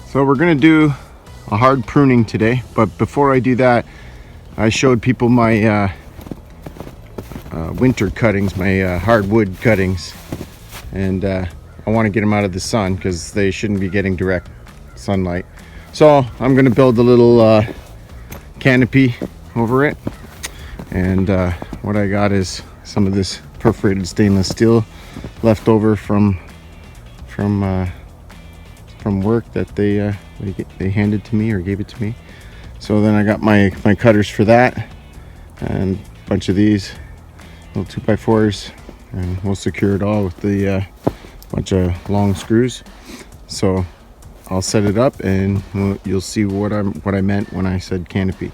So we're gonna do a hard pruning today, but before I do that, I showed people my winter cuttings, my hardwood cuttings, and I want to get them out of the sun because they shouldn't be getting direct sunlight. So I'm gonna build a little canopy over it, and what I got is some of this perforated stainless steel left over from work that they handed to me or gave it to me. So then I got my cutters for that and a bunch of these little 2x4s, and we'll secure it all with the bunch of long screws. So I'll set it up and you'll see what I meant when I said canopy.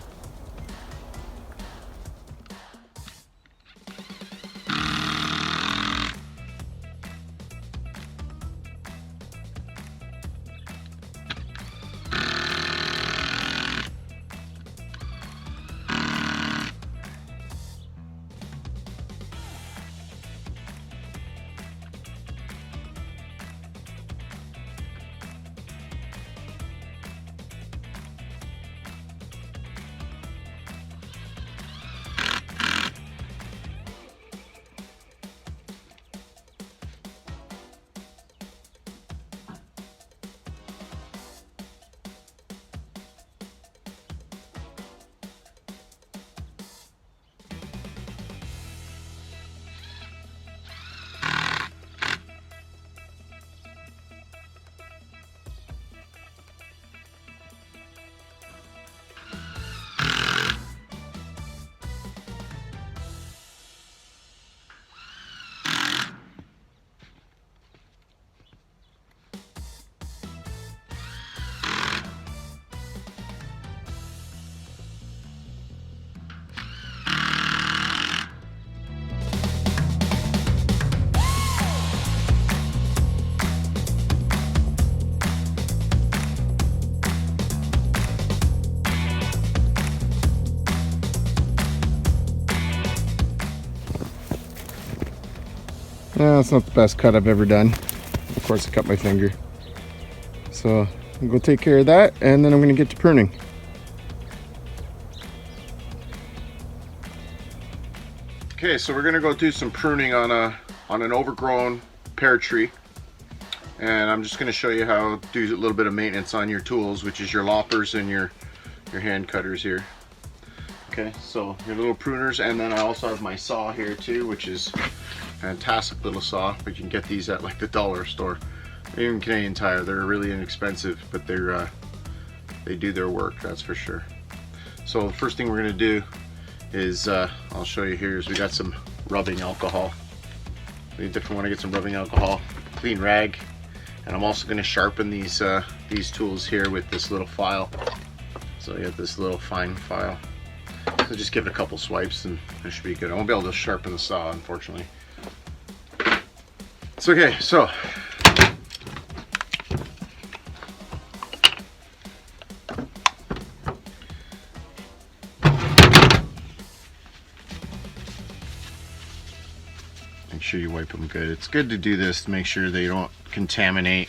Yeah, that's not the best cut I've ever done. Of course, I cut my finger. So I'm gonna go take care of that, and then I'm gonna get to pruning. Okay, so we're gonna go do some pruning on an overgrown pear tree, and I'm just gonna show you how to do a little bit of maintenance on your tools, which is your loppers and your hand cutters here. Okay, so your little pruners, and then I also have my saw here too, which is fantastic little saw, but you can get these at like the dollar store, even Canadian Tire. They're really inexpensive, but they do their work, that's for sure. So the first thing we're going to do is I'll show you here is we got some rubbing alcohol. We definitely want to get some rubbing alcohol, clean rag, and I'm also going to sharpen these tools here with this little file. So you have this little fine file. So just give it a couple swipes and it should be good. I won't be able to sharpen the saw, unfortunately. It's okay, so make sure you wipe them good. It's good to do this to make sure they don't contaminate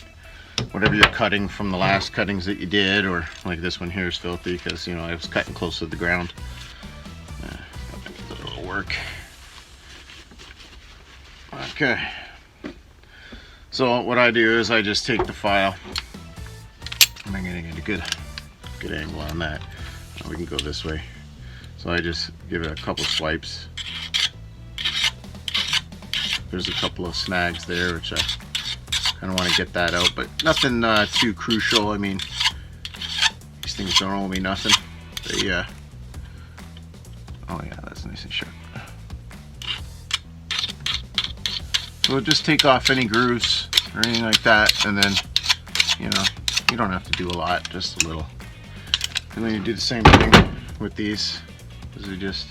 whatever you're cutting from the last cuttings that you did, or like this one here is filthy because, you know, I was cutting close to the ground. It'll work. Okay. So what I do is I just take the file, and I'm gonna get a good angle on that. Now we can go this way. So I just give it a couple swipes. There's a couple of snags there, which I kind of want to get that out, but nothing too crucial. I mean, these things don't owe me nothing. They, oh yeah, that's nice and sharp. So just take off any grooves or anything like that, and then, you know, you don't have to do a lot, just a little. And then you do the same thing with these, is we just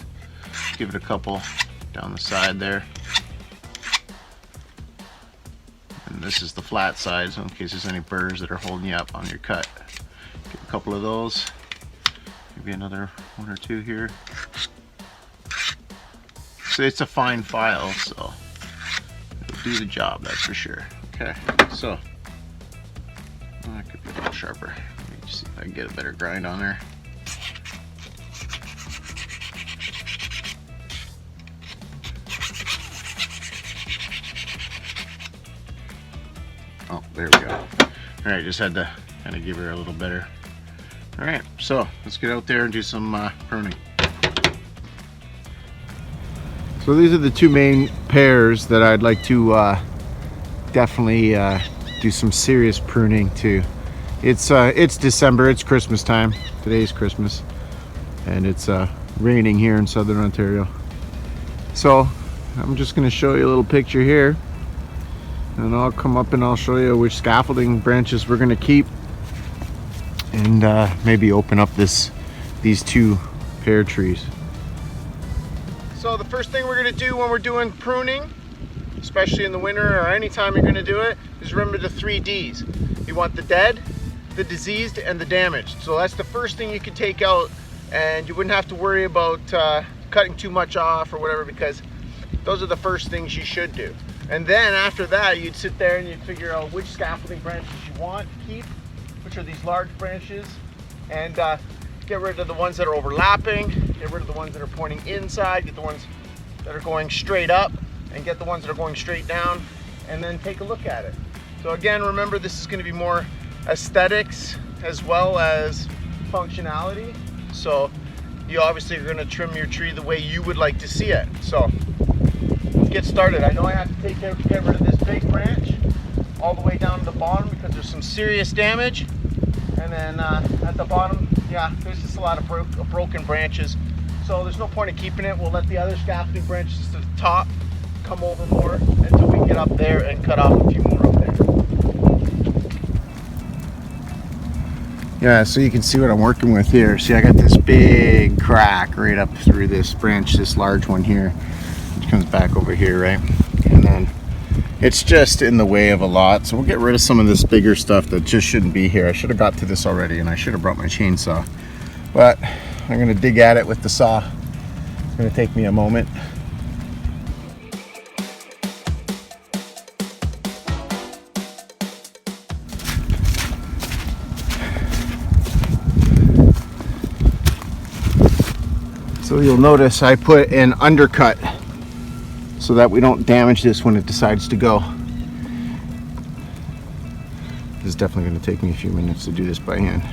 give it a couple down the side there. And this is the flat side, so in case there's any burrs that are holding you up on your cut. Get a couple of those, maybe another one or two here. So it's a fine file, so it'll do the job, that's for sure. Okay, so Oh, it could be a little sharper. Let me see if I can get a better grind on there. Oh, there we go. All right, just had to kind of give her a little better. All right, so let's get out there and do some pruning. So these are the two main pears that I'd like to definitely do some serious pruning to. It's December, it's Christmas time. Today's Christmas, and it's raining here in southern Ontario. So I'm just going to show you a little picture here, and I'll come up and I'll show you which scaffolding branches we're going to keep, and maybe open up these two pear trees. So the first thing we're going to do when we're doing pruning, especially in the winter or anytime you're going to do it, is remember the 3 Ds. You want the dead, the diseased, and the damaged. So that's the first thing you can take out, and you wouldn't have to worry about cutting too much off or whatever, because those are the first things you should do. And then after that, you'd sit there and you'd figure out which scaffolding branches you want to keep, which are these large branches, and get rid of the ones that are overlapping, get rid of the ones that are pointing inside, get the ones that are going straight up, and get the ones that are going straight down, and then take a look at it. So again, remember, this is going to be more aesthetics as well as functionality. So you obviously are going to trim your tree the way you would like to see it. So let's get started. I know I have to get rid of this big branch all the way down to the bottom because there's some serious damage. And then at the bottom, yeah, there's just a lot of broken branches. So there's no point in keeping it. We'll let the other scaffolding branches to the top come over more until we get up there and cut off a few more up there. Yeah, so you can see what I'm working with here. See, I got this big crack right up through this branch, this large one here, which comes back over here, right? And then it's just in the way of a lot. So we'll get rid of some of this bigger stuff that just shouldn't be here. I should have got to this already, and I should have brought my chainsaw. But I'm gonna dig at it with the saw. It's gonna take me a moment. So you'll notice I put an undercut so that we don't damage this when it decides to go. This is definitely going to take me a few minutes to do this by hand.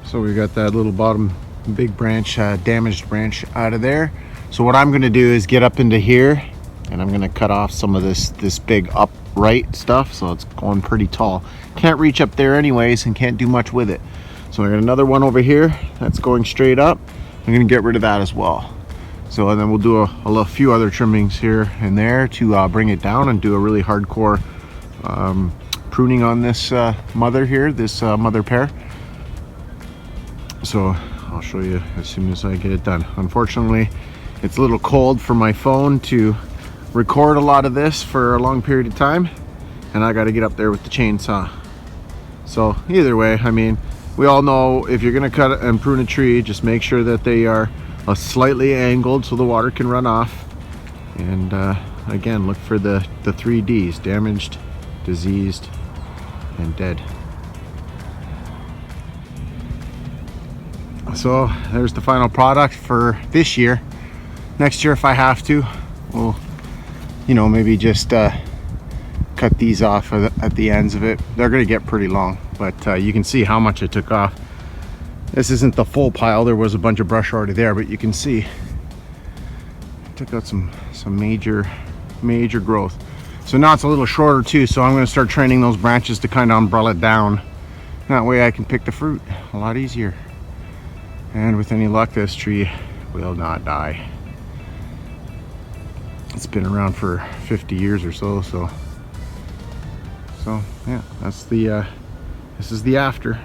So we got that little bottom big branch, damaged branch out of there. So what I'm going to do is get up into here, and I'm going to cut off some of this big upright stuff, so it's going pretty tall. Can't reach up there anyways and can't do much with it. So I got another one over here that's going straight up. I'm going to get rid of that as well. So and then we'll do a few other trimmings here and there to bring it down and do a really hardcore pruning on this mother here, this mother pear. So I'll show you as soon as I get it done. Unfortunately, it's a little cold for my phone to record a lot of this for a long period of time, and I got to get up there with the chainsaw. So either way, I mean, we all know if you're going to cut and prune a tree, just make sure that they are slightly angled so the water can run off. And again, look for the 3 Ds: damaged, diseased, and dead. So there's the final product for this year. Next year, if I have to, we'll, you know, maybe just cut these off at the ends of it. They're gonna get pretty long, but you can see how much I took off. This isn't the full pile. There was a bunch of brush already there, but you can see I took out some major growth. So now it's a little shorter too, so I'm gonna start training those branches to kind of umbrella down. That way I can pick the fruit a lot easier. And with any luck, this tree will not die. It's been around for 50 years or so. So yeah, that's the this is the after.